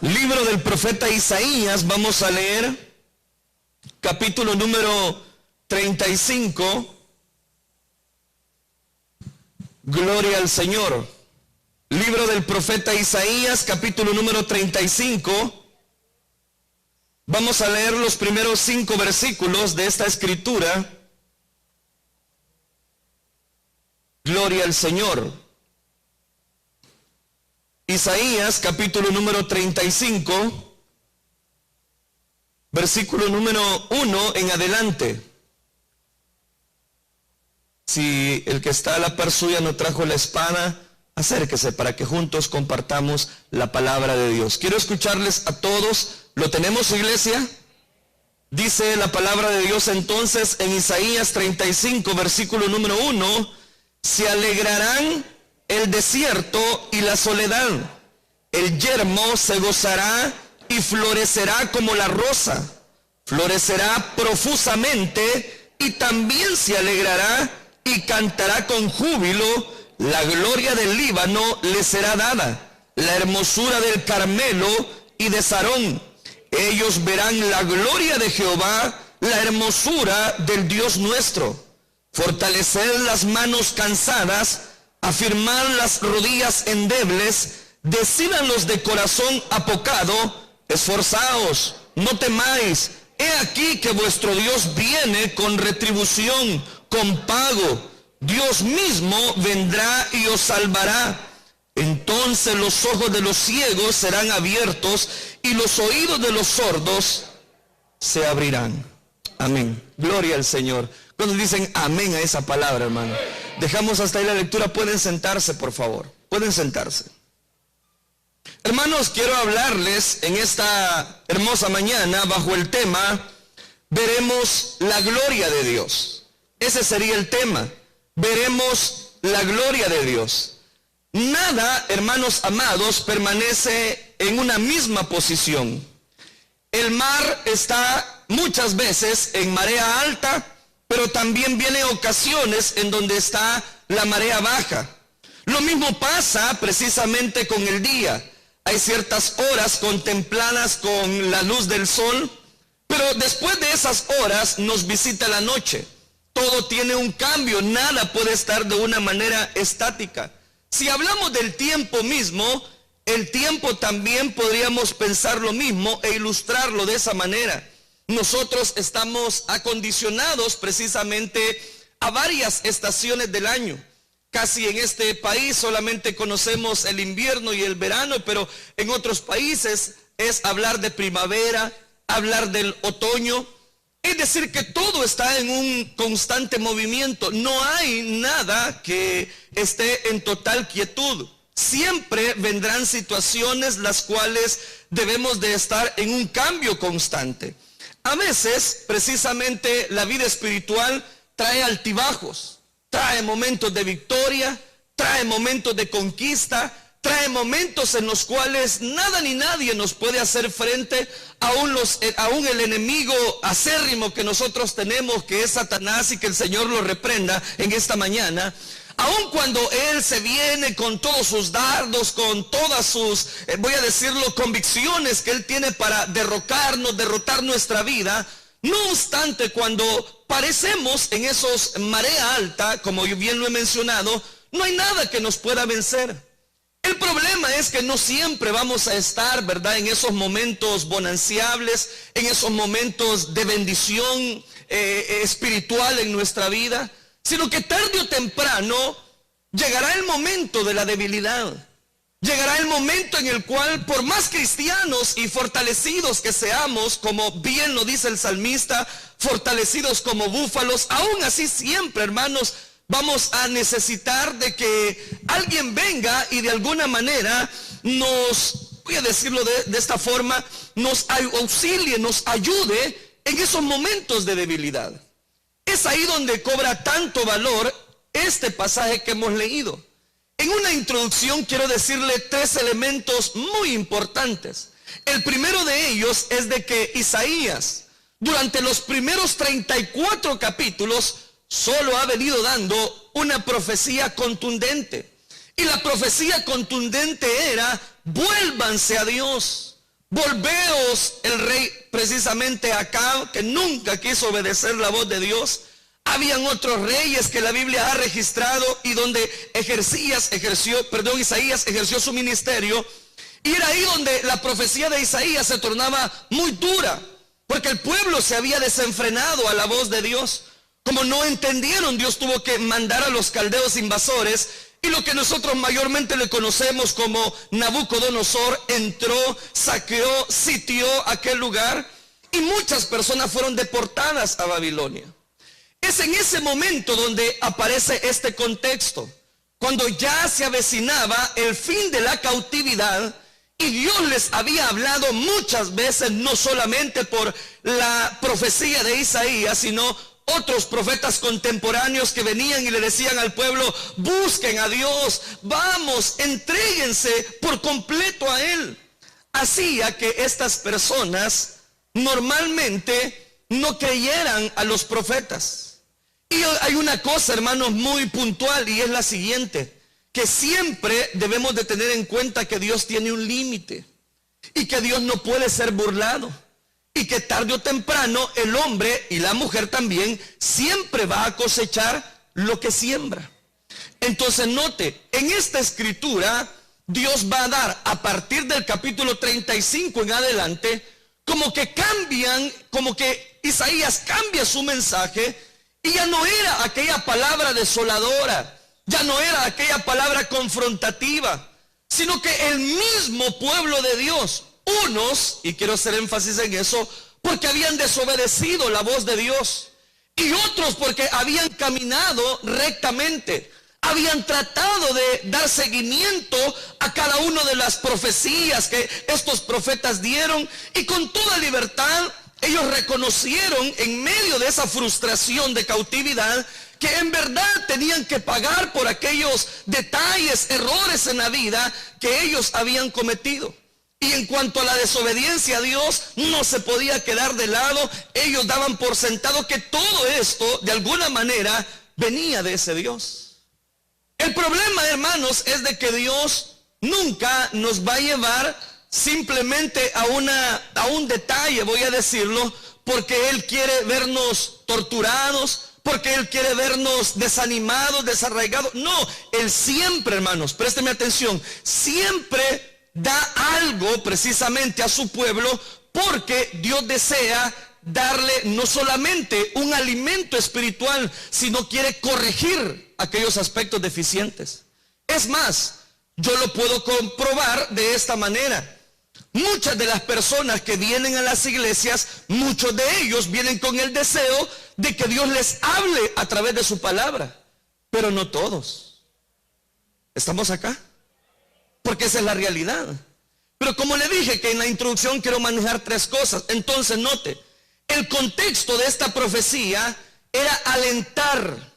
Libro del profeta Isaías, vamos a leer capítulo número 35. Gloria al Señor. Libro del profeta Isaías, capítulo número 35. Vamos a leer los primeros 5 versículos de esta escritura. Gloria al Señor. Isaías, capítulo número 35, versículo número 1 en adelante. Si el que está a la par suya no trajo la espada, acérquese para que juntos compartamos la palabra de Dios. Quiero escucharles a todos. ¿Lo tenemos, iglesia? Dice la palabra de Dios entonces en Isaías 35, versículo número 1, se alegrarán el desierto y la soledad, el yermo se gozará y florecerá como la rosa, florecerá profusamente y también se alegrará y cantará con júbilo, la gloria del Líbano le será dada, la hermosura del Carmelo y de Sarón, ellos verán la gloria de Jehová, la hermosura del Dios nuestro. Fortaleced las manos cansadas, afirmad las rodillas endebles, decid a los de corazón apocado, esforzaos, no temáis, he aquí que vuestro Dios viene con retribución, con pago, Dios mismo vendrá y os salvará. Entonces los ojos de los ciegos serán abiertos y los oídos de los sordos se abrirán. Amén. Gloria al Señor. Cuando dicen amén a esa palabra, hermano. Dejamos hasta ahí la lectura. Pueden sentarse, por favor. Pueden sentarse. Hermanos, quiero hablarles en esta hermosa mañana bajo el tema, veremos la gloria de Dios. Ese sería el tema. Veremos la gloria de Dios. Nada, hermanos amados, permanece en una misma posición. El mar está muchas veces en marea alta, pero también vienen ocasiones en donde está la marea baja. Lo mismo pasa precisamente con el día. Hay ciertas horas contempladas con la luz del sol, pero después de esas horas nos visita la noche. Todo tiene un cambio, nada puede estar de una manera estática. Si hablamos del tiempo mismo, el tiempo también podríamos pensar lo mismo e ilustrarlo de esa manera. Nosotros estamos acondicionados precisamente a varias estaciones del año. Casi en este país solamente conocemos el invierno y el verano, pero en otros países es hablar de primavera, hablar del otoño. Es decir, que todo está en un constante movimiento. No hay nada que esté en total quietud. Siempre vendrán situaciones las cuales debemos de estar en un cambio constante. A veces, precisamente, la vida espiritual trae altibajos, trae momentos de victoria, trae momentos de conquista, trae momentos en los cuales nada ni nadie nos puede hacer frente, aún el enemigo acérrimo que nosotros tenemos, que es Satanás, y que el Señor lo reprenda en esta mañana. Aun cuando él se viene con todos sus dardos, con todas sus, voy a decirlo, convicciones que él tiene para derrocarnos, derrotar nuestra vida, no obstante, cuando parecemos en esos marea alta, como yo bien lo he mencionado, no hay nada que nos pueda vencer. El problema es que no siempre vamos a estar, ¿verdad?, en esos momentos bonanciables, en esos momentos de bendición espiritual en nuestra vida, sino que tarde o temprano llegará el momento de la debilidad. Llegará el momento en el cual, por más cristianos y fortalecidos que seamos, como bien lo dice el salmista, fortalecidos como búfalos, aún así siempre, hermanos, vamos a necesitar de que alguien venga y de alguna manera nos, voy a decirlo de esta forma, nos auxilie, nos ayude en esos momentos de debilidad. Es ahí donde cobra tanto valor este pasaje que hemos leído. En una introducción quiero decirle 3 elementos muy importantes. El primero de ellos es de que Isaías, durante los primeros 34 capítulos, solo ha venido dando una profecía contundente. Y la profecía contundente era: vuélvanse a Dios, volveos el rey precisamente Acab, que nunca quiso obedecer la voz de Dios. Habían otros reyes que la Biblia ha registrado y donde Isaías ejerció su ministerio. Y era ahí donde la profecía de Isaías se tornaba muy dura, porque el pueblo se había desenfrenado a la voz de Dios. Como no entendieron, Dios tuvo que mandar a los caldeos invasores, y lo que nosotros mayormente le conocemos como Nabucodonosor entró, saqueó, sitió aquel lugar, y muchas personas fueron deportadas a Babilonia. Es en ese momento donde aparece este contexto, cuando ya se avecinaba el fin de la cautividad, y Dios les había hablado muchas veces, no solamente por la profecía de Isaías, sino otros profetas contemporáneos que venían y le decían al pueblo: busquen a Dios, vamos, entréguense por completo a Él. Hacía que estas personas normalmente no creyeran a los profetas. Y hay una cosa, hermanos, muy puntual, y es la siguiente: que siempre debemos de tener en cuenta que Dios tiene un límite y que Dios no puede ser burlado, y que tarde o temprano el hombre y la mujer también siempre va a cosechar lo que siembra. Entonces note, en esta escritura Dios va a dar a partir del capítulo 35 en adelante, como que cambian, como que Isaías cambia su mensaje, y ya no era aquella palabra desoladora, ya no era aquella palabra confrontativa, sino que el mismo pueblo de Dios, unos, y quiero hacer énfasis en eso, porque habían desobedecido la voz de Dios, y otros porque habían caminado rectamente, habían tratado de dar seguimiento a cada una de las profecías que estos profetas dieron, y con toda libertad ellos reconocieron en medio de esa frustración de cautividad que en verdad tenían que pagar por aquellos detalles, errores en la vida que ellos habían cometido. Y en cuanto a la desobediencia a Dios, no se podía quedar de lado. Ellos daban por sentado que todo esto, de alguna manera, venía de ese Dios. El problema, hermanos, es de que Dios nunca nos va a llevar simplemente a un detalle, voy a decirlo, porque Él quiere vernos torturados, porque Él quiere vernos desanimados, desarraigados. No, Él siempre, hermanos, présteme atención, siempre da algo precisamente a su pueblo, porque Dios desea darle no solamente un alimento espiritual, sino quiere corregir aquellos aspectos deficientes. Es más, yo lo puedo comprobar de esta manera. Muchas de las personas que vienen a las iglesias, muchos de ellos vienen con el deseo de que Dios les hable a través de su palabra, pero no todos. ¿Estamos acá? Porque esa es la realidad. Pero como le dije que en la introducción quiero manejar tres cosas, entonces note, el contexto de esta profecía era alentar,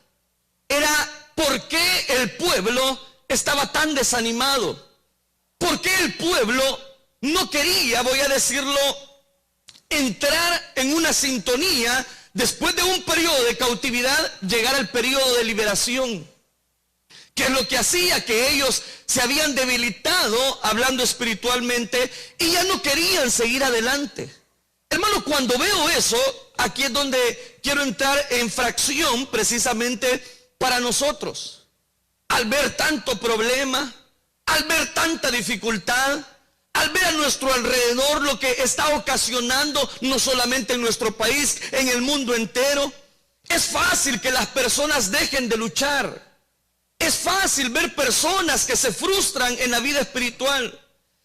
era por qué el pueblo estaba tan desanimado, por qué el pueblo no quería, voy a decirlo, entrar en una sintonía después de un periodo de cautividad, llegar al periodo de liberación, que es lo que hacía que ellos se habían debilitado hablando espiritualmente y ya no querían seguir adelante. Hermano, cuando veo eso, aquí es donde quiero entrar en fracción precisamente para nosotros. Al ver tanto problema, al ver tanta dificultad, al ver a nuestro alrededor lo que está ocasionando, no solamente en nuestro país, en el mundo entero, es fácil que las personas dejen de luchar. Es fácil ver personas que se frustran en la vida espiritual.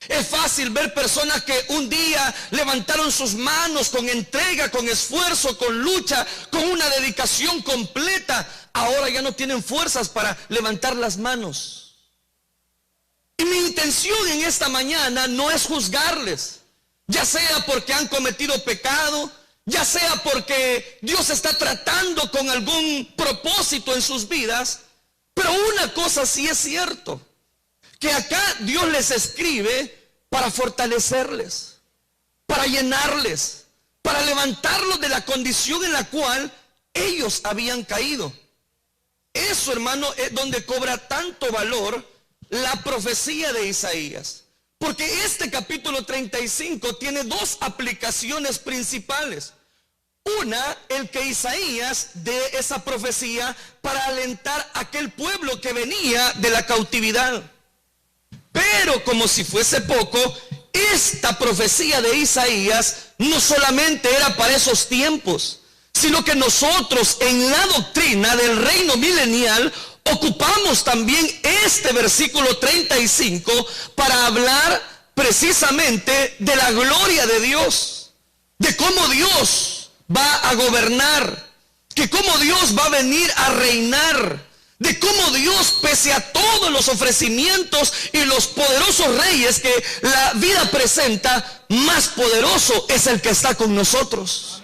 Es fácil ver personas que un día levantaron sus manos con entrega, con esfuerzo, con lucha, con una dedicación completa. Ahora ya no tienen fuerzas para levantar las manos. Y mi intención en esta mañana no es juzgarles, ya sea porque han cometido pecado, ya sea porque Dios está tratando con algún propósito en sus vidas. Pero una cosa sí es cierto, que acá Dios les escribe para fortalecerles, para llenarles, para levantarlos de la condición en la cual ellos habían caído. Eso, hermano, es donde cobra tanto valor la profecía de Isaías, Porque este capítulo 35 tiene dos aplicaciones principales. Una, el que Isaías dé esa profecía para alentar a aquel pueblo que venía de la cautividad. Pero como si fuese poco, esta profecía de Isaías no solamente era para esos tiempos, sino que nosotros en la doctrina del reino milenial ocupamos también este versículo 35 para hablar precisamente de la gloria de Dios, de cómo Dios va a gobernar, que cómo Dios va a venir a reinar, de cómo Dios, pese a todos los ofrecimientos y los poderosos reyes que la vida presenta, más poderoso es el que está con nosotros.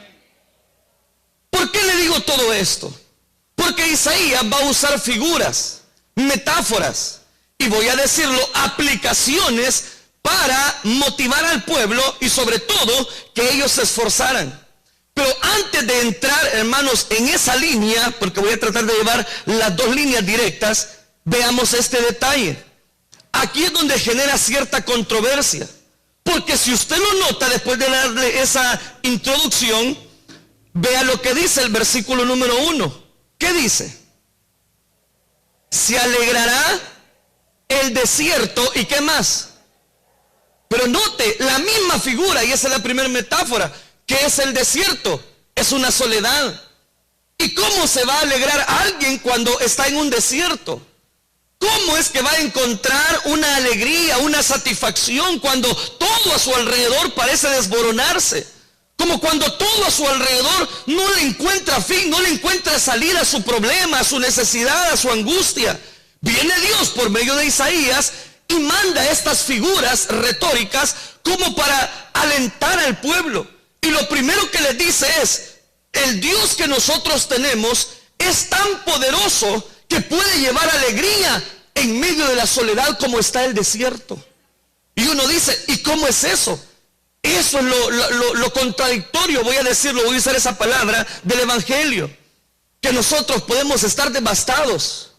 ¿Por qué le digo todo esto? Porque Isaías va a usar figuras, metáforas, y voy a decirlo, aplicaciones para motivar al pueblo y sobre todo que ellos se esforzaran. Pero antes de entrar, hermanos, en esa línea, porque voy a tratar de llevar las dos líneas directas, veamos este detalle. Aquí es donde genera cierta controversia. Porque si usted lo nota después de darle esa introducción, vea lo que dice el versículo número 1. ¿Qué dice? Se alegrará el desierto y ¿qué más? Pero note, la misma figura, y esa es la primera metáfora. ¿Qué es el desierto? Es una soledad. ¿Y cómo se va a alegrar alguien cuando está en un desierto? ¿Cómo es que va a encontrar una alegría, una satisfacción cuando todo a su alrededor parece desmoronarse? Como cuando todo a su alrededor no le encuentra fin, no le encuentra salida a su problema, a su necesidad, a su angustia. Viene Dios por medio de Isaías y manda estas figuras retóricas como para alentar al pueblo. Y lo primero que les dice es, el Dios que nosotros tenemos es tan poderoso que puede llevar alegría en medio de la soledad como está el desierto. Y uno dice, ¿y cómo es eso? Eso es lo contradictorio, voy a decirlo, voy a usar esa palabra del evangelio. Que nosotros podemos estar devastados,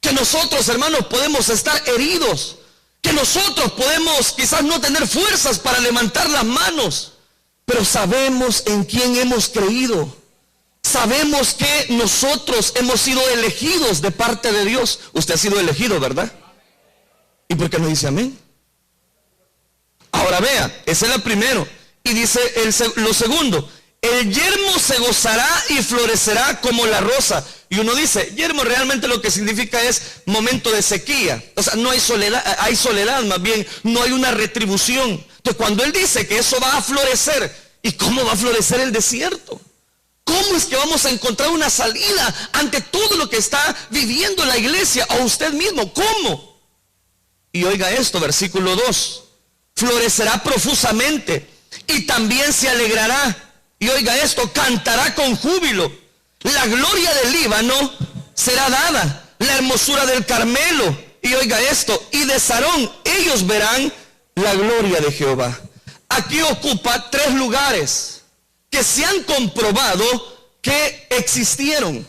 que nosotros, hermanos, podemos estar heridos, que nosotros podemos quizás no tener fuerzas para levantar las manos. Pero sabemos en quién hemos creído. Sabemos que nosotros hemos sido elegidos de parte de Dios. Usted ha sido elegido, ¿verdad? ¿Y por qué no dice amén? Ahora vea, ese es el primero. Y dice lo segundo. El yermo se gozará y florecerá como la rosa. Y uno dice, yermo realmente lo que significa es momento de sequía. O sea, no hay soledad, hay soledad más bien, no hay una retribución. Entonces cuando él dice que eso va a florecer, ¿y cómo va a florecer el desierto? ¿Cómo es que vamos a encontrar una salida ante todo lo que está viviendo la iglesia o usted mismo? ¿Cómo? Y oiga esto, versículo 2. Florecerá profusamente y también se alegrará. Y oiga esto, cantará con júbilo. La gloria del Líbano será dada, la hermosura del Carmelo. Y oiga esto, y de Sarón ellos verán la gloria de Jehová. Aquí ocupa 3 lugares que se han comprobado que existieron.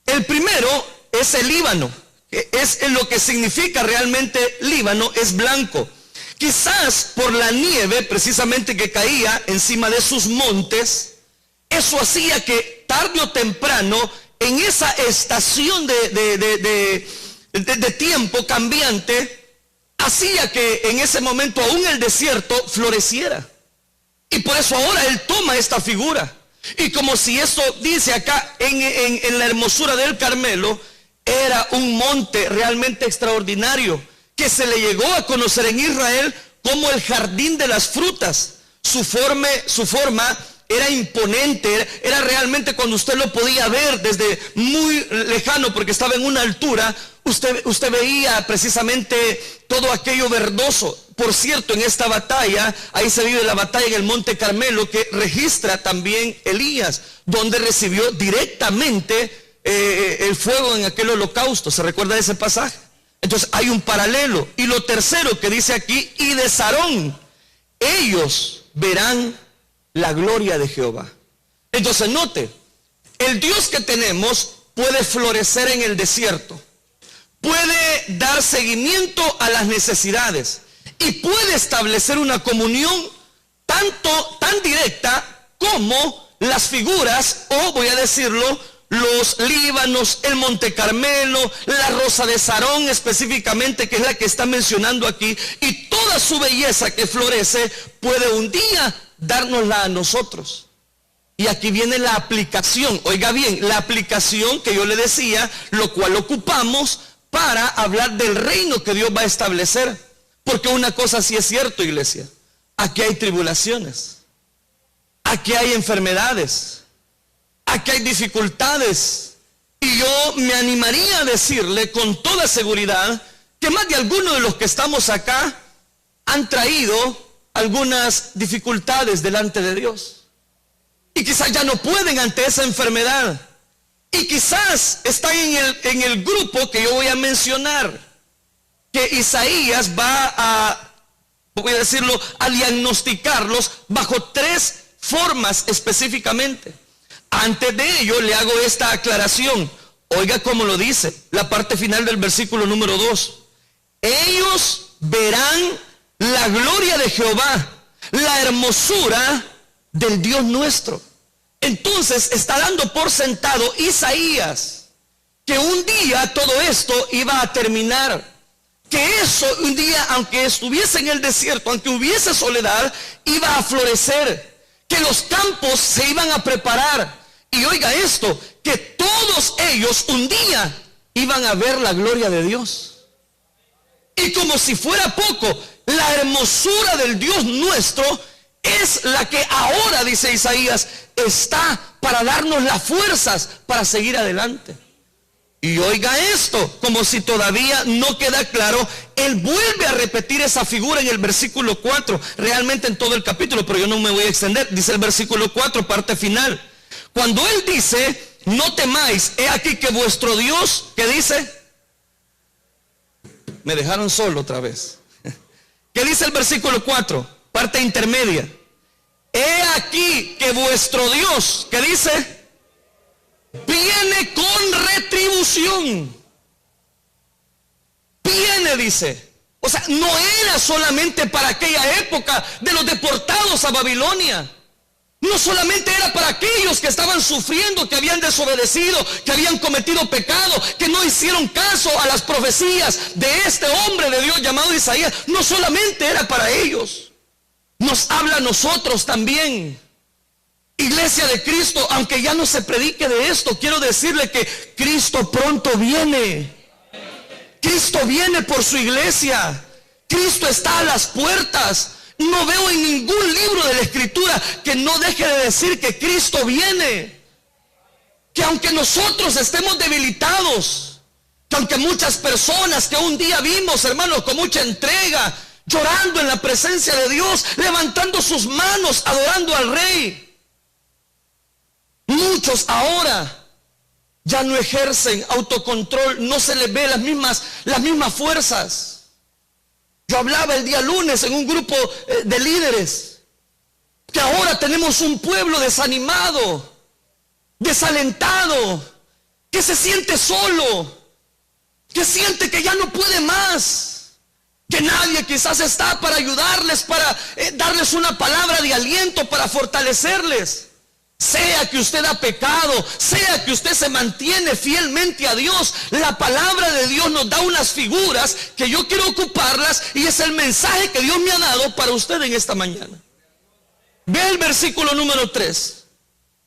El primero es el Líbano, que es lo que significa realmente Líbano, es blanco. Quizás por la nieve precisamente que caía encima de sus montes, eso hacía que tarde o temprano, en esa estación de tiempo cambiante, hacía que en ese momento aún el desierto floreciera. Y por eso ahora él toma esta figura. Y como si esto dice acá en la hermosura del Carmelo, era un monte realmente extraordinario, que se le llegó a conocer en Israel como el jardín de las frutas. Su forma era imponente, era realmente cuando usted lo podía ver desde muy lejano porque estaba en una altura, usted veía precisamente todo aquello verdoso. Por cierto, en esta batalla, ahí se vive la batalla en el Monte Carmelo que registra también Elías, donde recibió directamente el fuego en aquel holocausto. ¿Se recuerda de ese pasaje? Entonces hay un paralelo. Y lo tercero que dice aquí, y de Sarón ellos verán la gloria de Jehová. Entonces note, el Dios que tenemos puede florecer en el desierto, puede dar seguimiento a las necesidades y puede establecer una comunión tan directa como las figuras, o voy a decirlo, los Líbanos, el Monte Carmelo, la Rosa de Sarón específicamente, que es la que está mencionando aquí, y toda su belleza que florece puede un día dárnosla a nosotros. Y aquí viene la aplicación, oiga bien, la aplicación que yo le decía, lo cual ocupamos para hablar del reino que Dios va a establecer. Porque una cosa sí es cierto, iglesia, aquí hay tribulaciones, aquí hay enfermedades, aquí hay dificultades, y yo me animaría a decirle con toda seguridad que más de algunos de los que estamos acá han traído algunas dificultades delante de Dios. Y quizás ya no pueden ante esa enfermedad. Y quizás están en el grupo que yo voy a mencionar, que Isaías va a, voy a decirlo, a diagnosticarlos bajo 3 formas específicamente. Antes de ello le hago esta aclaración. Oiga cómo lo dice la parte final del versículo número 2. Ellos verán la gloria de Jehová, la hermosura del Dios nuestro. Entonces está dando por sentado Isaías que un día todo esto iba a terminar, que eso un día, aunque estuviese en el desierto, aunque hubiese soledad, iba a florecer, que los campos se iban a preparar. Y oiga esto, que todos ellos un día iban a ver la gloria de Dios. Y como si fuera poco, la hermosura del Dios nuestro es la que ahora, dice Isaías, está para darnos las fuerzas para seguir adelante. Y oiga esto, como si todavía no queda claro, él vuelve a repetir esa figura en el versículo 4, realmente en todo el capítulo, pero yo no me voy a extender. Dice el versículo 4, parte final. Cuando él dice, no temáis, he aquí que vuestro Dios, ¿qué dice? Me dejaron solo otra vez. ¿Qué dice el versículo 4? Parte intermedia. He aquí que vuestro Dios, ¿qué dice? Viene con retribución. Viene, dice. O sea, no era solamente para aquella época de los deportados a Babilonia. No solamente era para aquellos que estaban sufriendo, que habían desobedecido, que habían cometido pecado, que no hicieron caso a las profecías de este hombre de Dios llamado Isaías. No solamente era para ellos. Nos habla a nosotros también. Iglesia de Cristo, aunque ya no se predique de esto, quiero decirle que Cristo pronto viene. Cristo viene por su iglesia. Cristo está a las puertas. No veo en ningún libro de la Escritura que no deje de decir que Cristo viene. Que aunque nosotros estemos debilitados, que aunque muchas personas que un día vimos, hermanos, con mucha entrega, llorando en la presencia de Dios, levantando sus manos, adorando al Rey, muchos ahora ya no ejercen autocontrol, no se les ve las mismas fuerzas. Yo hablaba el día lunes en un grupo de líderes, que ahora tenemos un pueblo desanimado, desalentado, que se siente solo, que siente que ya no puede más, que nadie quizás está para ayudarles, para darles una palabra de aliento, para fortalecerles. Sea que usted ha pecado, sea que usted se mantiene fielmente a Dios, la palabra de Dios nos da unas figuras que yo quiero ocuparlas, y es el mensaje que Dios me ha dado para usted en esta mañana. Ve el versículo número 3.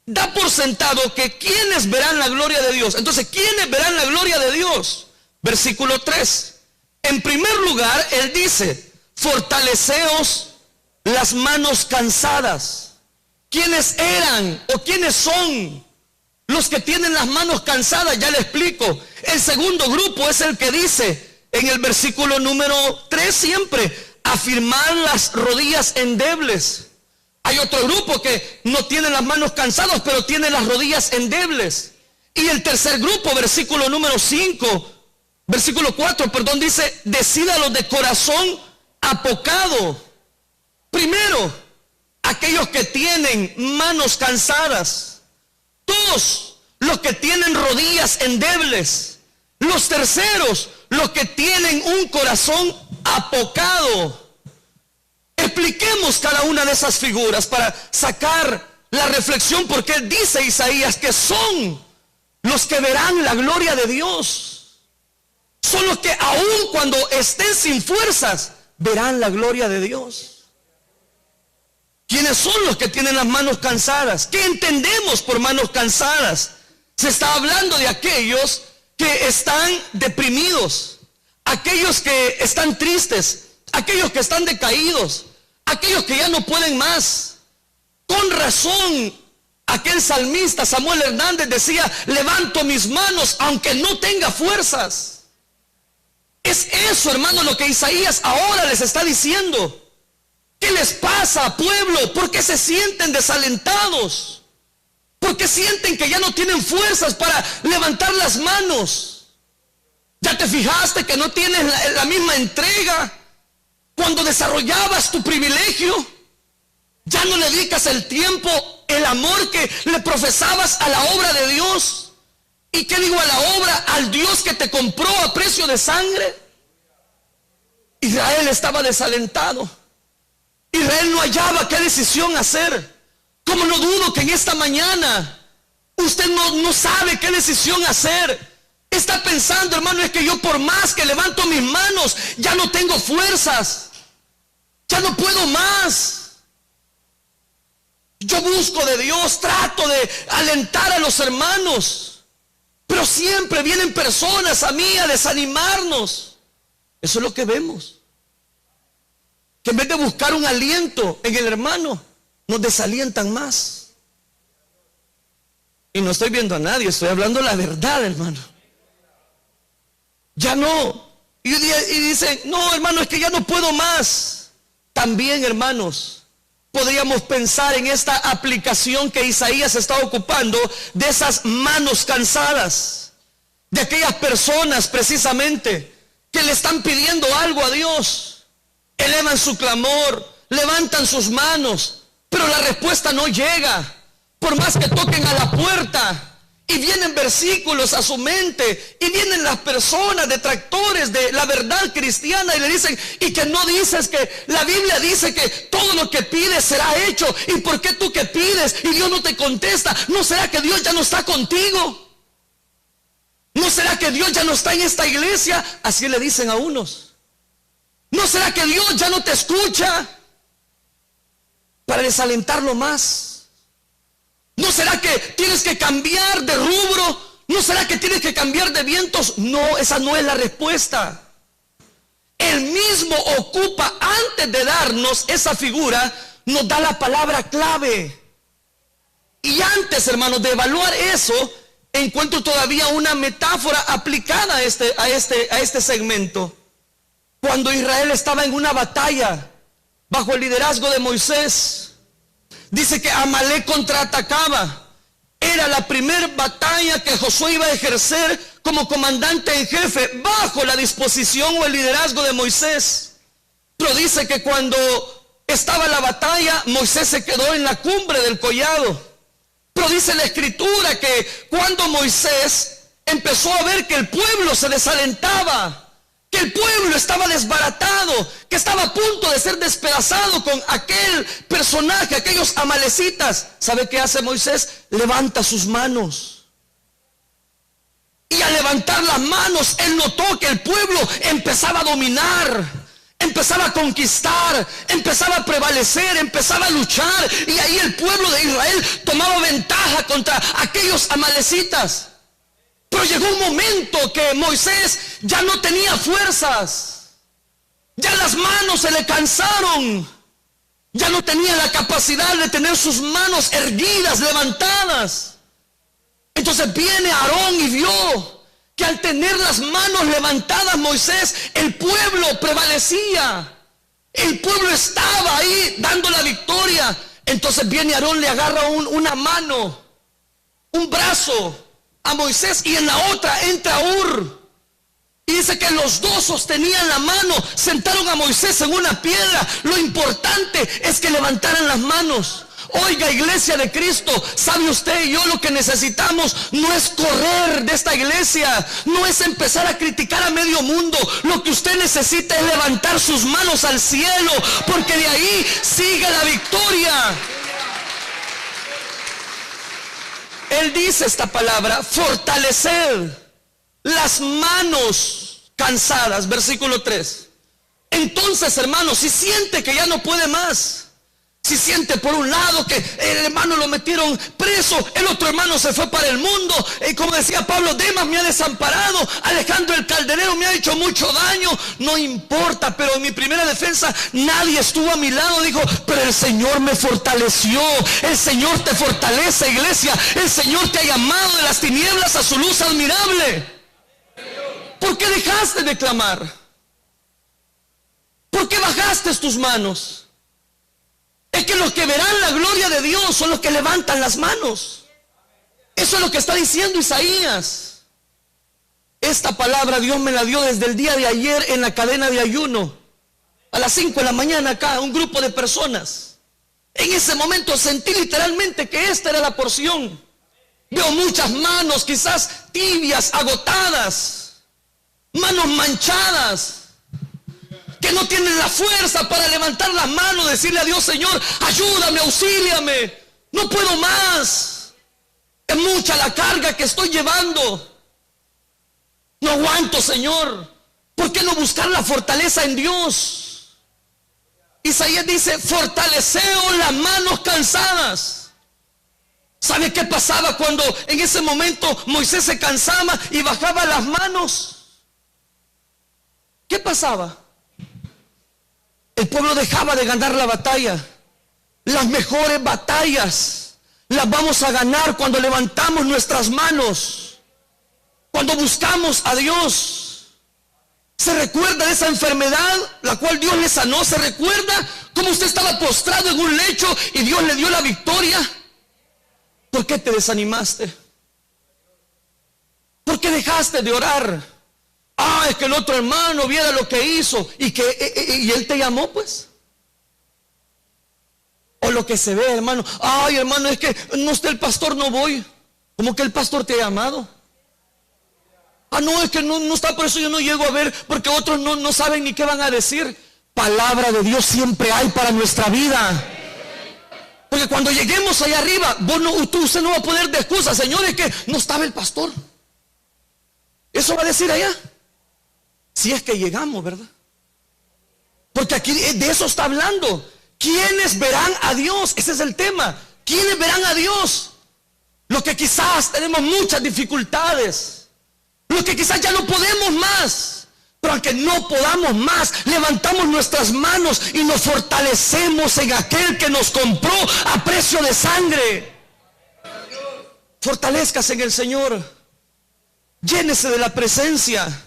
Da por sentado que quienes verán la gloria de Dios. Entonces, ¿quiénes verán la gloria de Dios? Versículo 3. En primer lugar, él dice, fortaleceos las manos cansadas. ¿Quiénes eran o quiénes son los que tienen las manos cansadas? Ya le explico. El segundo grupo es el que dice en el versículo número 3 siempre, afirmar las rodillas endebles. Hay otro grupo que no tiene las manos cansadas, pero tiene las rodillas endebles. Y el tercer grupo, versículo número 4, dice, decídalos de corazón apocado. Primero, aquellos que tienen manos cansadas. 2, los que tienen rodillas endebles. Los terceros, los que tienen un corazón apocado. expliquemos cada una de esas figuras para sacar la reflexión, porque dice Isaías que son los que verán la gloria de Dios. Son los que aun cuando estén sin fuerzas, verán la gloria de Dios. ¿Quiénes son los que tienen las manos cansadas? ¿Qué entendemos por manos cansadas? Se está hablando de aquellos que están deprimidos, aquellos que están tristes, aquellos que están decaídos, aquellos que ya no pueden más. Con razón, aquel salmista Samuel Hernández decía: levanto mis manos aunque no tenga fuerzas. Es eso, hermano, lo que Isaías ahora les está diciendo. ¿Qué les pasa, pueblo? ¿Por qué se sienten desalentados? ¿Por qué sienten que ya no tienen fuerzas para levantar las manos? ¿Ya te fijaste que no tienes la misma entrega cuando desarrollabas tu privilegio? ¿Ya no le dedicas el tiempo, el amor que le profesabas a la obra de Dios? ¿Y qué digo a la obra? Al Dios que te compró a precio de sangre. Israel estaba desalentado. Israel no hallaba qué decisión hacer. Como no dudo que en esta mañana usted no sabe qué decisión hacer. Está pensando, hermano, es que yo por más que levanto mis manos, ya no tengo fuerzas. Ya no puedo más. Yo busco de Dios, trato de alentar a los hermanos, pero siempre vienen personas a mí a desanimarnos. Eso es lo que vemos. Que en vez de buscar un aliento en el hermano, nos desalientan más. Y no estoy viendo a nadie, estoy hablando la verdad, hermano. Ya no. Y dicen: no, hermano, es que ya no puedo más. También, hermanos, podríamos pensar en esta aplicación que Isaías está ocupando de esas manos cansadas, de aquellas personas precisamente que le están pidiendo algo a Dios. Elevan su clamor, levantan sus manos, pero la respuesta no llega. Por más que toquen a la puerta, y vienen versículos a su mente, y vienen las personas detractores de la verdad cristiana y le dicen: y que no dices que la Biblia dice que todo lo que pides será hecho, y por qué tú que pides y Dios no te contesta? ¿No será que Dios ya no está contigo? ¿No será que Dios ya no está en esta iglesia? Así le dicen a unos. ¿No será que Dios ya no te escucha? Para desalentarlo más. ¿No será que tienes que cambiar de rubro? ¿No será que tienes que cambiar de vientos? No, esa no es la respuesta. Él mismo ocupa, antes de darnos esa figura, nos da la palabra clave. Y antes, hermanos, de evaluar eso, encuentro todavía una metáfora aplicada a este segmento. Cuando Israel estaba en una batalla bajo el liderazgo de Moisés, dice que Amalek contraatacaba. Era la primera batalla que Josué iba a ejercer como comandante en jefe bajo la disposición o el liderazgo de Moisés. Pero dice que cuando estaba la batalla, Moisés se quedó en la cumbre del collado. Pero dice la escritura que cuando Moisés empezó a ver que el pueblo se desalentaba, que el pueblo estaba desbaratado, que estaba a punto de ser despedazado con aquel personaje, aquellos amalecitas, ¿sabe qué hace Moisés? Levanta sus manos. Y al levantar las manos, él notó que el pueblo empezaba a dominar, empezaba a conquistar, empezaba a prevalecer, empezaba a luchar. Y ahí el pueblo de Israel tomaba ventaja contra aquellos amalecitas. Pero llegó un momento que Moisés ya no tenía fuerzas. Ya las manos se le cansaron. Ya no tenía la capacidad de tener sus manos erguidas, levantadas. Entonces viene Aarón y vio que al tener las manos levantadas Moisés, el pueblo prevalecía. El pueblo estaba ahí dando la victoria. Entonces viene Aarón, le agarra una mano, un brazo a Moisés, y en la otra entra Hur. Y dice que los dos sostenían la mano, sentaron a Moisés en una piedra. Lo importante es que levantaran las manos. Oiga, iglesia de Cristo, ¿sabe usted y yo lo que necesitamos? No es correr de esta iglesia, no es empezar a criticar a medio mundo. Lo que usted necesita es levantar sus manos al cielo, porque de ahí sigue la victoria. Él dice esta palabra: fortalecer las manos cansadas, versículo 3. Entonces, hermano, si siente que ya no puede más, si siente por un lado que el hermano lo metieron preso, el otro hermano se fue para el mundo, y como decía Pablo, Demas me ha desamparado, Alejandro el calderero me ha hecho mucho daño, no importa, pero en mi primera defensa nadie estuvo a mi lado, dijo, pero el Señor me fortaleció. El Señor te fortalece, iglesia. El Señor te ha llamado de las tinieblas a su luz admirable. ¿Por qué dejaste de clamar? ¿Por qué bajaste tus manos? Es que los que verán la gloria de Dios son los que levantan las manos. Eso es lo que está diciendo Isaías. Esta palabra Dios me la dio desde el día de ayer en la cadena de ayuno. A las 5 de la mañana acá, un grupo de personas. En ese momento sentí literalmente que esta era la porción. Veo muchas manos quizás tibias, agotadas, manos manchadas, que no tienen la fuerza para levantar las manos, decirle a Dios, Señor, ayúdame, auxíliame, no puedo más, es mucha la carga que estoy llevando, no aguanto, Señor. ¿Por qué no buscar la fortaleza en Dios? Isaías dice, fortaleceo las manos cansadas. ¿Sabe qué pasaba cuando en ese momento Moisés se cansaba y bajaba las manos? ¿Qué pasaba? El pueblo dejaba de ganar la batalla. Las mejores batallas las vamos a ganar cuando levantamos nuestras manos, cuando buscamos a Dios. ¿Se recuerda de esa enfermedad la cual Dios le sanó? ¿Se recuerda cómo usted estaba postrado en un lecho y Dios le dio la victoria? ¿Por qué te desanimaste? ¿Por qué dejaste de orar? Ah, es que el otro hermano viera lo que hizo y él te llamó, pues. O lo que se ve, hermano. Ay, hermano, es que no está el pastor, no voy. ¿Cómo que el pastor te ha llamado? Ah, no, es que no está, por eso yo no llego a ver, porque otros no saben ni qué van a decir. Palabra de Dios siempre hay para nuestra vida. Porque cuando lleguemos allá arriba, usted no va a poner de excusa, señores, que no estaba el pastor. Eso va a decir allá. Si es que llegamos, ¿verdad? Porque aquí de eso está hablando. ¿Quiénes verán a Dios? Ese es el tema. ¿Quiénes verán a Dios? Los que quizás tenemos muchas dificultades, los que quizás ya no podemos más, pero aunque no podamos más, levantamos nuestras manos y nos fortalecemos en aquel que nos compró a precio de sangre. Fortalézcase en el Señor. Llénese de la presencia.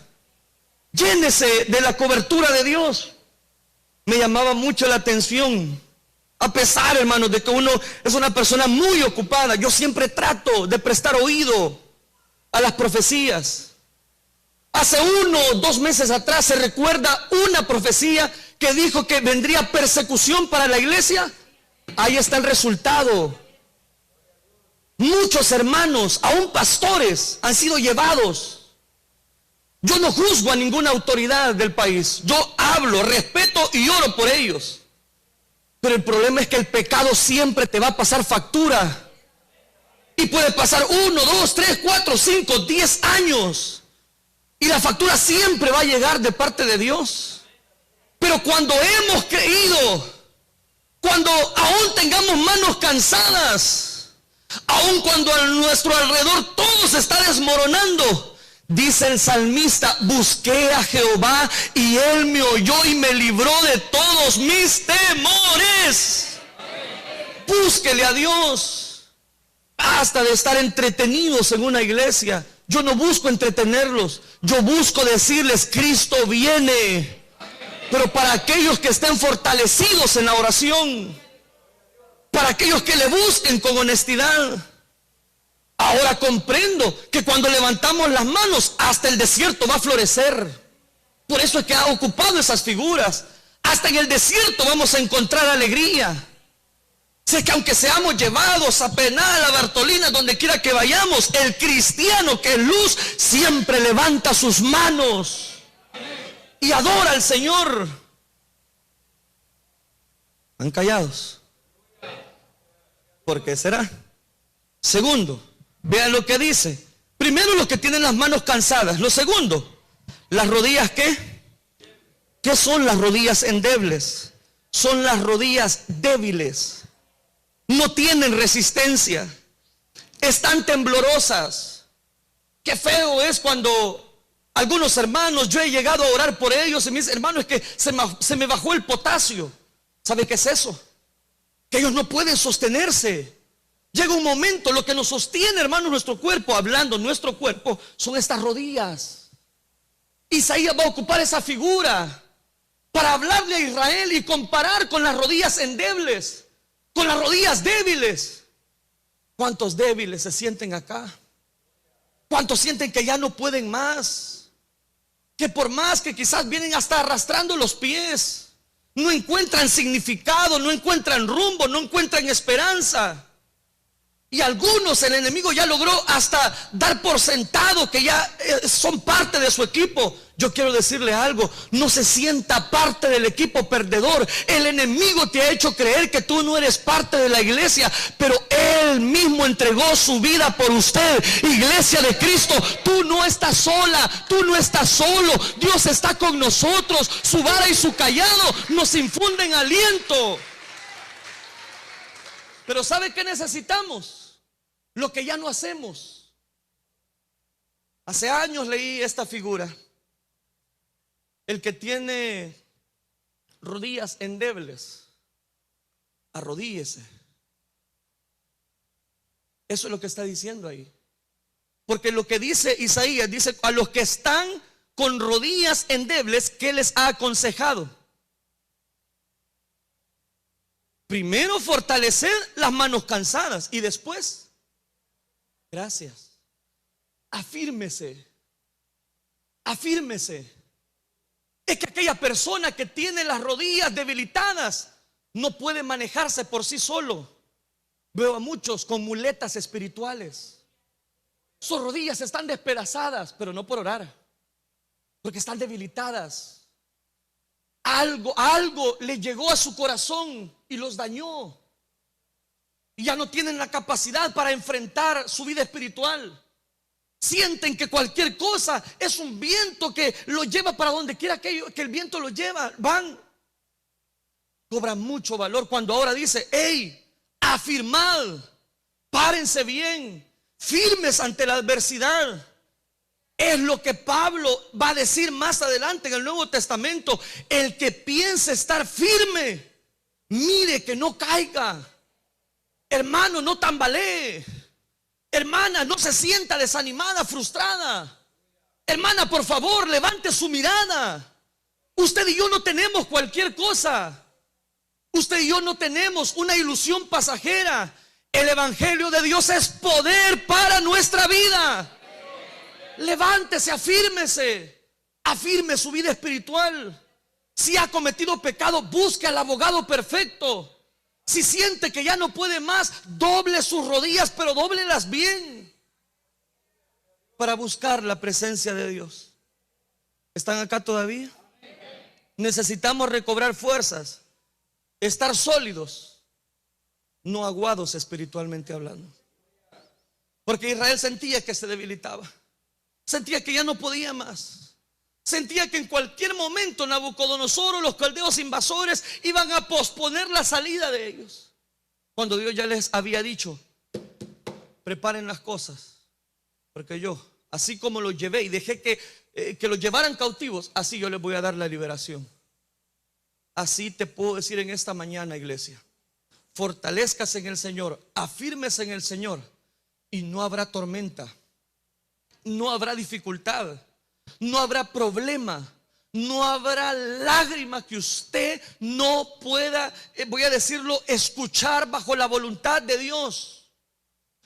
Llénese de la cobertura de Dios. Me llamaba mucho la atención, a pesar, hermanos, de que uno es una persona muy ocupada, yo siempre trato de prestar oído a las profecías. Hace 1 o 2 meses atrás se recuerda una profecía que dijo que vendría persecución para la iglesia. Ahí está el resultado. Muchos hermanos, aún pastores, han sido llevados. Yo no juzgo a ninguna autoridad del país. Yo hablo, respeto y oro por ellos. Pero el problema es que el pecado siempre te va a pasar factura. Y puede pasar 1, 2, 3, 4, 5, 10 años. Y la factura siempre va a llegar de parte de Dios. Pero cuando hemos creído, cuando aún tengamos manos cansadas, aún cuando a nuestro alrededor todo se está desmoronando, dice el salmista, busqué a Jehová y Él me oyó y me libró de todos mis temores. Búsquele a Dios. Basta de estar entretenidos en una iglesia. Yo no busco entretenerlos, yo busco decirles, Cristo viene. Pero para aquellos que estén fortalecidos en la oración, para aquellos que le busquen con honestidad. Ahora comprendo que cuando levantamos las manos, hasta el desierto va a florecer. Por eso es que ha ocupado esas figuras. Hasta en el desierto vamos a encontrar alegría. Sé que aunque seamos llevados a Penal, a Bartolina, donde quiera que vayamos, el cristiano que es luz siempre levanta sus manos y adora al Señor. ¿Están callados? ¿Por qué será? Segundo, vean lo que dice. Primero, los que tienen las manos cansadas. Lo segundo, las rodillas ¿qué? ¿Qué son las rodillas endebles? Son las rodillas débiles. No tienen resistencia. Están temblorosas. Qué feo es cuando algunos hermanos, yo he llegado a orar por ellos y me dicen, hermano, es que se me bajó el potasio. ¿Sabe qué es eso? Que ellos no pueden sostenerse. Llega un momento, lo que nos sostiene, hermano, nuestro cuerpo, hablando nuestro cuerpo, son estas rodillas. Isaías va a ocupar esa figura para hablarle a Israel y comparar con las rodillas endebles, con las rodillas débiles. ¿Cuántos débiles se sienten acá? ¿Cuántos sienten que ya no pueden más? Que por más que quizás vienen hasta arrastrando los pies, no encuentran significado, no encuentran rumbo, no encuentran esperanza. Y algunos el enemigo ya logró hasta dar por sentado que ya son parte de su equipo. Yo quiero decirle algo, no se sienta parte del equipo perdedor. El enemigo te ha hecho creer que tú no eres parte de la iglesia, pero él mismo entregó su vida por usted. Iglesia de Cristo, tú no estás sola, tú no estás solo. Dios está con nosotros. Su vara y su callado nos infunden aliento. Pero ¿sabe qué necesitamos? Lo que ya no hacemos. Hace años leí esta figura. El que tiene rodillas endebles, arrodíllese. Eso es lo que está diciendo ahí. Porque lo que dice Isaías, dice a los que están con rodillas endebles, ¿qué les ha aconsejado? Primero fortalecer las manos cansadas y después, gracias, afírmese, afírmese. Es que aquella persona que tiene las rodillas debilitadas no puede manejarse por sí solo. Veo a muchos con muletas espirituales. Sus rodillas están despedazadas, pero no por orar, porque están debilitadas. Algo le llegó a su corazón y los dañó. Y ya no tienen la capacidad para enfrentar su vida espiritual. Sienten que cualquier cosa es un viento que lo lleva para donde quiera que el viento lo lleva. Van. Cobran mucho valor cuando ahora dice, hey, afirmad, párense bien, firmes ante la adversidad. Es lo que Pablo va a decir más adelante en el Nuevo Testamento. El que piense estar firme, mire que no caiga. Hermano, no tambalee. Hermana, no se sienta desanimada, frustrada. Hermana, por favor, levante su mirada. Usted y yo no tenemos cualquier cosa. Usted y yo no tenemos una ilusión pasajera. El Evangelio de Dios es poder para nuestra vida. Levántese, afírmese, afirme su vida espiritual. Si ha cometido pecado, busque al abogado perfecto. Si siente que ya no puede más, doble sus rodillas, pero dóblelas bien para buscar la presencia de Dios. ¿Están acá todavía? Necesitamos recobrar fuerzas, estar sólidos, no aguados espiritualmente hablando. Porque Israel sentía que se debilitaba. Sentía que ya no podía más. Sentía que en cualquier momento Nabucodonosor o los caldeos invasores iban a posponer la salida de ellos. Cuando Dios ya les había dicho, preparen las cosas, porque yo, así como los llevé y dejé que los llevaran cautivos, así yo les voy a dar la liberación. Así te puedo decir en esta mañana, iglesia, fortalezcase en el Señor, afírmese en el Señor y no habrá tormenta. No habrá dificultad, no habrá problema, no habrá lágrima que usted no pueda, voy a decirlo, escuchar bajo la voluntad de Dios.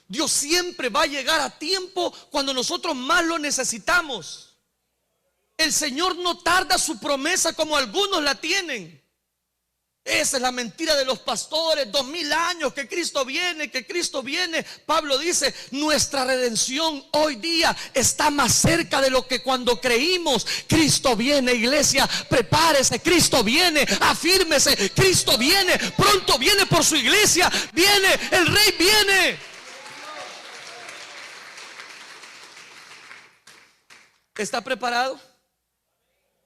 Dios siempre va a llegar a tiempo cuando nosotros más lo necesitamos. El Señor no tarda su promesa como algunos la tienen. Esa es la mentira de los pastores. 2000 años que Cristo viene, que Cristo viene. Pablo dice, nuestra redención hoy día está más cerca de lo que cuando creímos. Cristo viene, iglesia, prepárese, Cristo viene, afírmese, Cristo viene, pronto viene por su iglesia, viene, el Rey viene. ¿Está preparado?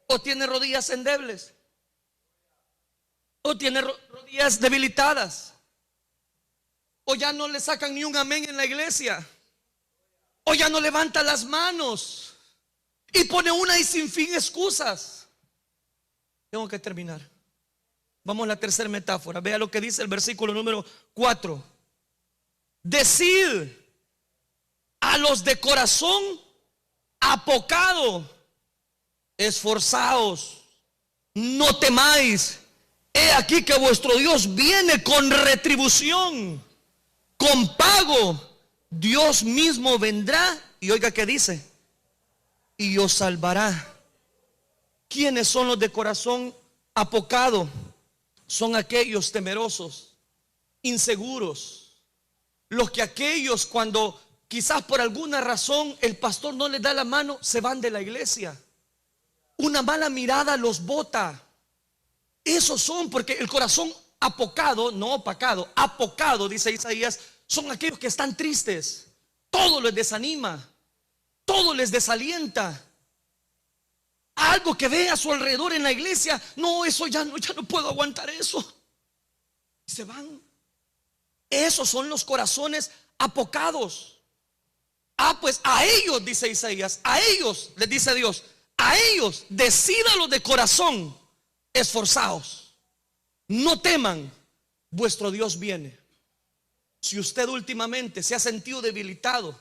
¿O tiene rodillas endebles? ¿O tiene rodillas debilitadas? ¿O ya no le sacan ni un amén en la iglesia? ¿O ya no levanta las manos? Y pone una y sin fin excusas. Tengo que terminar. Vamos a la tercera metáfora. Vea lo que dice el versículo número 4. Decid a los de corazón apocado, esforzaos, no temáis. He aquí que vuestro Dios viene con retribución, con pago. Dios mismo vendrá y oiga qué dice, y os salvará. ¿Quiénes son los de corazón apocado? Son aquellos temerosos, inseguros, los que aquellos cuando quizás por alguna razón el pastor no les da la mano, se van de la iglesia. Una mala mirada los bota. Esos son, porque el corazón apocado, no opacado, apocado, dice Isaías, son aquellos que están tristes. Todo les desanima, todo les desalienta. Algo que ve a su alrededor en la iglesia, no, eso ya no puedo aguantar eso. Se van. Esos son los corazones apocados. Pues a ellos, dice Isaías, a ellos, les dice Dios, a ellos, decídalos de corazón, esforzaos, no teman, vuestro Dios viene. Si usted últimamente se ha sentido debilitado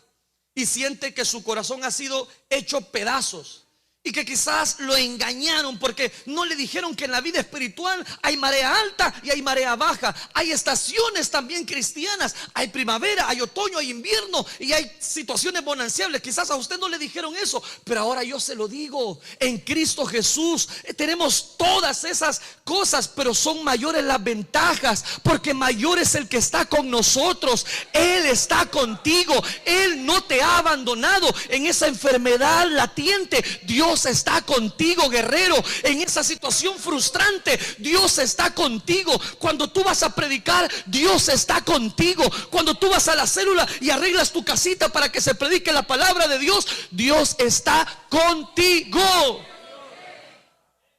y siente que su corazón ha sido hecho pedazos y que quizás lo engañaron porque no le dijeron que en la vida espiritual hay marea alta y hay marea baja, hay estaciones también cristianas, hay primavera, hay otoño, hay invierno y hay situaciones bonanciables. Quizás a usted no le dijeron eso, pero ahora yo se lo digo, en Cristo Jesús tenemos todas esas cosas, pero son mayores las ventajas, porque mayor es el que está con nosotros. Él está contigo, Él no te ha abandonado en esa enfermedad latiente. Dios está contigo, guerrero, en esa situación frustrante. Dios está contigo. Cuando tú vas a predicar, Dios está contigo. Cuando tú vas a la célula y arreglas tu casita para que se predique la palabra de Dios, Dios está contigo.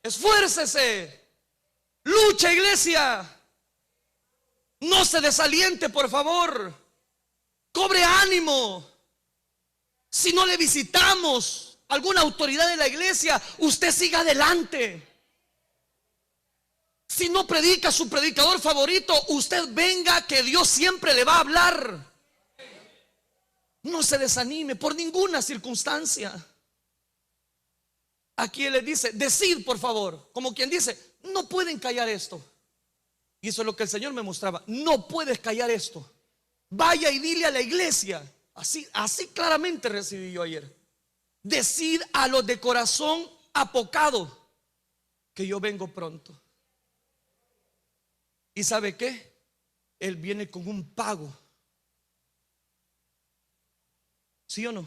Esfuércese, lucha, iglesia, no se desaliente, por favor, cobre ánimo. Si no le visitamos alguna autoridad de la iglesia, usted siga adelante. Si no predica su predicador favorito, usted venga, que Dios siempre le va a hablar. No se desanime por ninguna circunstancia. Aquí Él le dice, decid por favor, como quien dice, no pueden callar esto. Y eso es lo que el Señor me mostraba, no puedes callar esto. Vaya y dile a la iglesia. Así claramente recibí yo ayer. Decid a los de corazón apocado que yo vengo pronto. ¿Y sabe qué? Él viene con un pago. ¿Sí o no?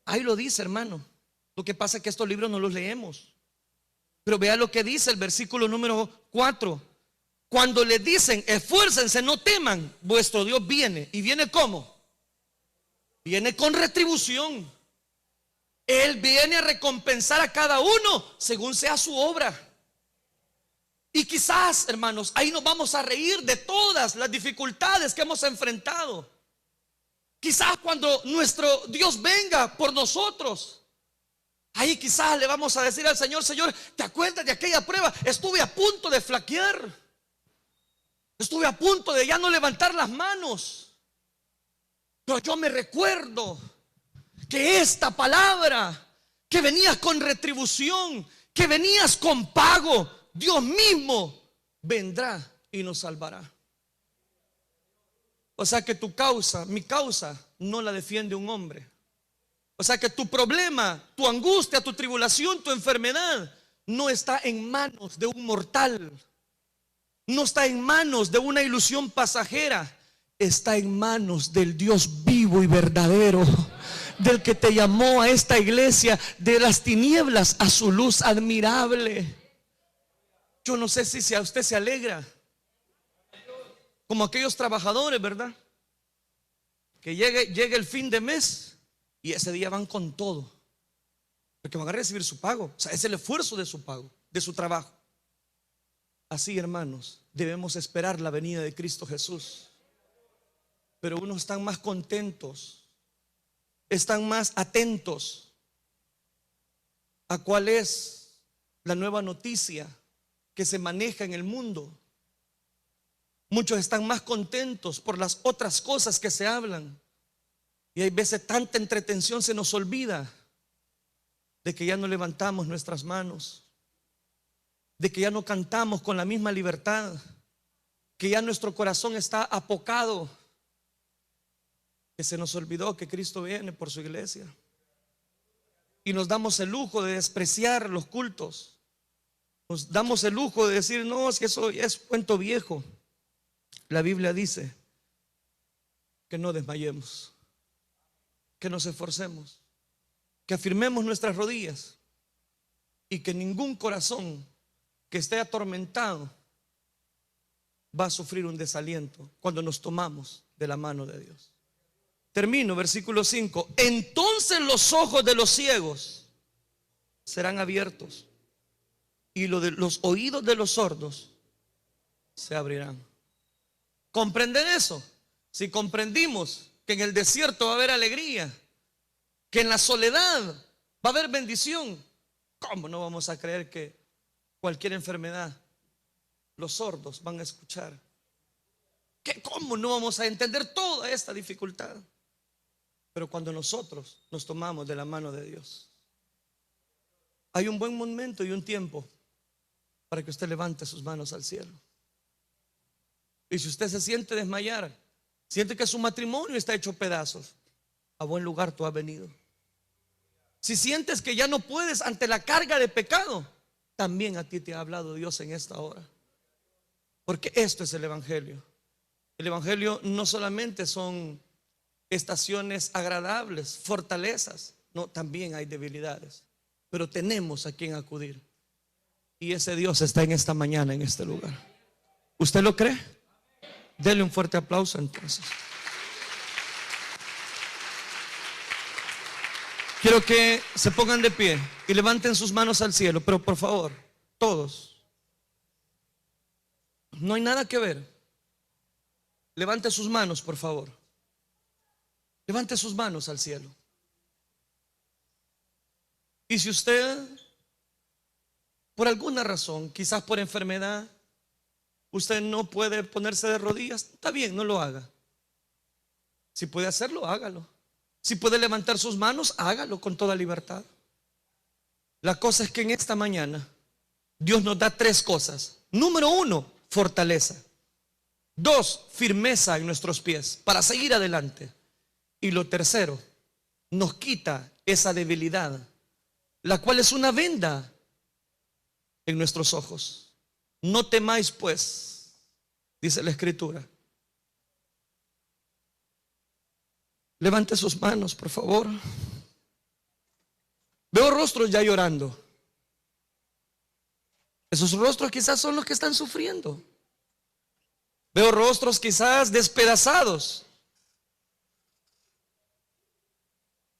Ahí lo dice, hermano. Lo que pasa es que estos libros no los leemos. Pero vea lo que dice el versículo número 4. Cuando le dicen, esfuércense, no teman, vuestro Dios viene. ¿Y viene cómo? Viene con retribución. Él viene a recompensar a cada uno según sea su obra. Y quizás, hermanos, ahí nos vamos a reír de todas las dificultades que hemos enfrentado. Quizás cuando nuestro Dios venga por nosotros, ahí quizás le vamos a decir al Señor, Señor, ¿te acuerdas de aquella prueba? Estuve a punto de flaquear. Estuve a punto de ya no levantar las manos. Pero yo me recuerdo que esta palabra, que venías con retribución, que venías con pago, Dios mismo vendrá y nos salvará. O sea que tu causa, mi causa, no la defiende un hombre. O sea que tu problema, tu angustia, tu tribulación, tu enfermedad no está en manos de un mortal. no está en manos de una ilusión pasajera, está en manos del Dios vivo y verdadero, del que te llamó a esta iglesia de las tinieblas a su luz admirable. Yo no sé si a usted se alegra como aquellos trabajadores, ¿verdad? Que llegue el fin de mes y ese día van con todo, porque van a recibir su pago. O sea, es el esfuerzo de su pago, de su trabajo. Así, hermanos, debemos esperar la venida de Cristo Jesús. Pero unos están más contentos, están más atentos a cuál es la nueva noticia que se maneja en el mundo. Muchos están más contentos por las otras cosas que se hablan. Y hay veces tanta entretención se nos olvida de que ya no levantamos nuestras manos, de que ya no cantamos con la misma libertad, que ya nuestro corazón está apocado, que se nos olvidó que Cristo viene por su iglesia. Y nos damos el lujo de despreciar los cultos. Nos damos el lujo de decir, no, es que eso ya es cuento viejo. La Biblia dice que no desmayemos, que nos esforcemos, que afirmemos nuestras rodillas y que ningún corazón que esté atormentado va a sufrir un desaliento cuando nos tomamos de la mano de Dios. Termino, versículo 5. Entonces los ojos de los ciegos serán abiertos y los oídos de los sordos se abrirán. ¿Comprenden eso? Si comprendimos que en el desierto va a haber alegría, que en la soledad va a haber bendición, ¿cómo no vamos a creer que cualquier enfermedad los sordos van a escuchar? ¿Cómo no vamos a entender toda esta dificultad? Pero cuando nosotros nos tomamos de la mano de Dios, hay un buen momento y un tiempo para que usted levante sus manos al cielo. Y si usted se siente desmayar, siente que su matrimonio está hecho pedazos, a buen lugar tú has venido. Si sientes que ya no puedes ante la carga de pecado, también a ti te ha hablado Dios en esta hora. Porque esto es el Evangelio. El Evangelio no solamente son estaciones agradables, fortalezas, no, también hay debilidades, pero tenemos a quien acudir. Y ese Dios está en esta mañana, en este lugar. ¿Usted lo cree? Dele un fuerte aplauso entonces. Quiero que se pongan de pie y levanten sus manos al cielo, pero por favor, todos. No hay nada que ver. Levante sus manos, por favor. Levante sus manos al cielo. Y si usted, por alguna razón, quizás por enfermedad, usted no puede ponerse de rodillas, está bien, no lo haga. Si puede hacerlo, hágalo. Si puede levantar sus manos, hágalo con toda libertad. La cosa es que en esta mañana Dios nos da tres cosas. Número 1, fortaleza. 2, firmeza en nuestros pies para seguir adelante. Y lo tercero, nos quita esa debilidad, la cual es una venda en nuestros ojos. No temáis pues, dice la Escritura. Levante sus manos, por favor. Veo rostros ya llorando. Esos rostros quizás son los que están sufriendo. Veo rostros quizás despedazados.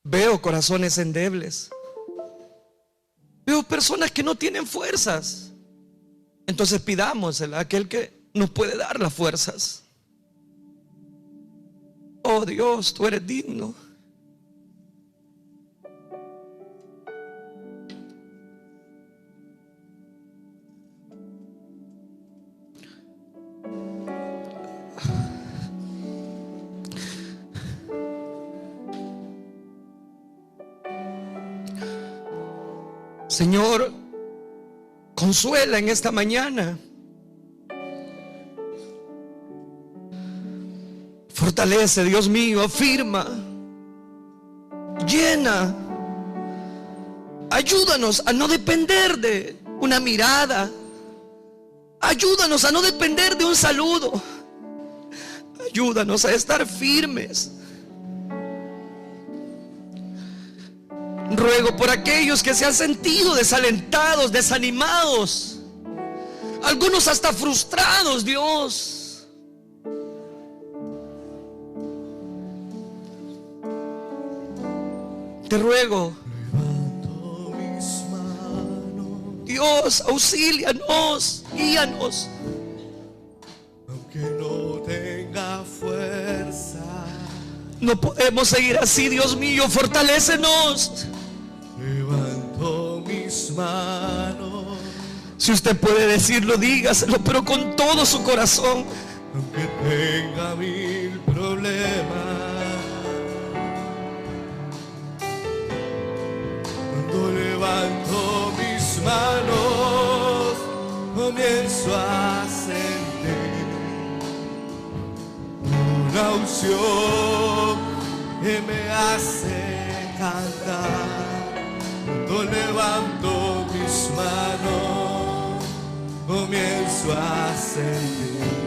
Veo corazones endebles. Veo personas que no tienen fuerzas. Entonces pidámosela a aquel que nos puede dar las fuerzas. Oh Dios, tú eres digno. Señor, consuela en esta mañana. Fortalece, Dios mío, afirma, llena. Ayúdanos a no depender de una mirada, Ayúdanos a no depender de un saludo. Ayúdanos a estar firmes. Ruego por aquellos que se han sentido desalentados, desanimados, algunos hasta frustrados, Dios. Te ruego, Dios, auxílianos, guíanos. Aunque no tenga fuerza, no podemos seguir así, Dios mío, fortalécenos. Levanto mis manos. Si usted puede decirlo, dígaselo, pero con todo su corazón. Aunque tenga 1000 problemas, cuando levanto mis manos, comienzo a sentir una unción que me hace cantar. Cuando levanto mis manos, comienzo a sentir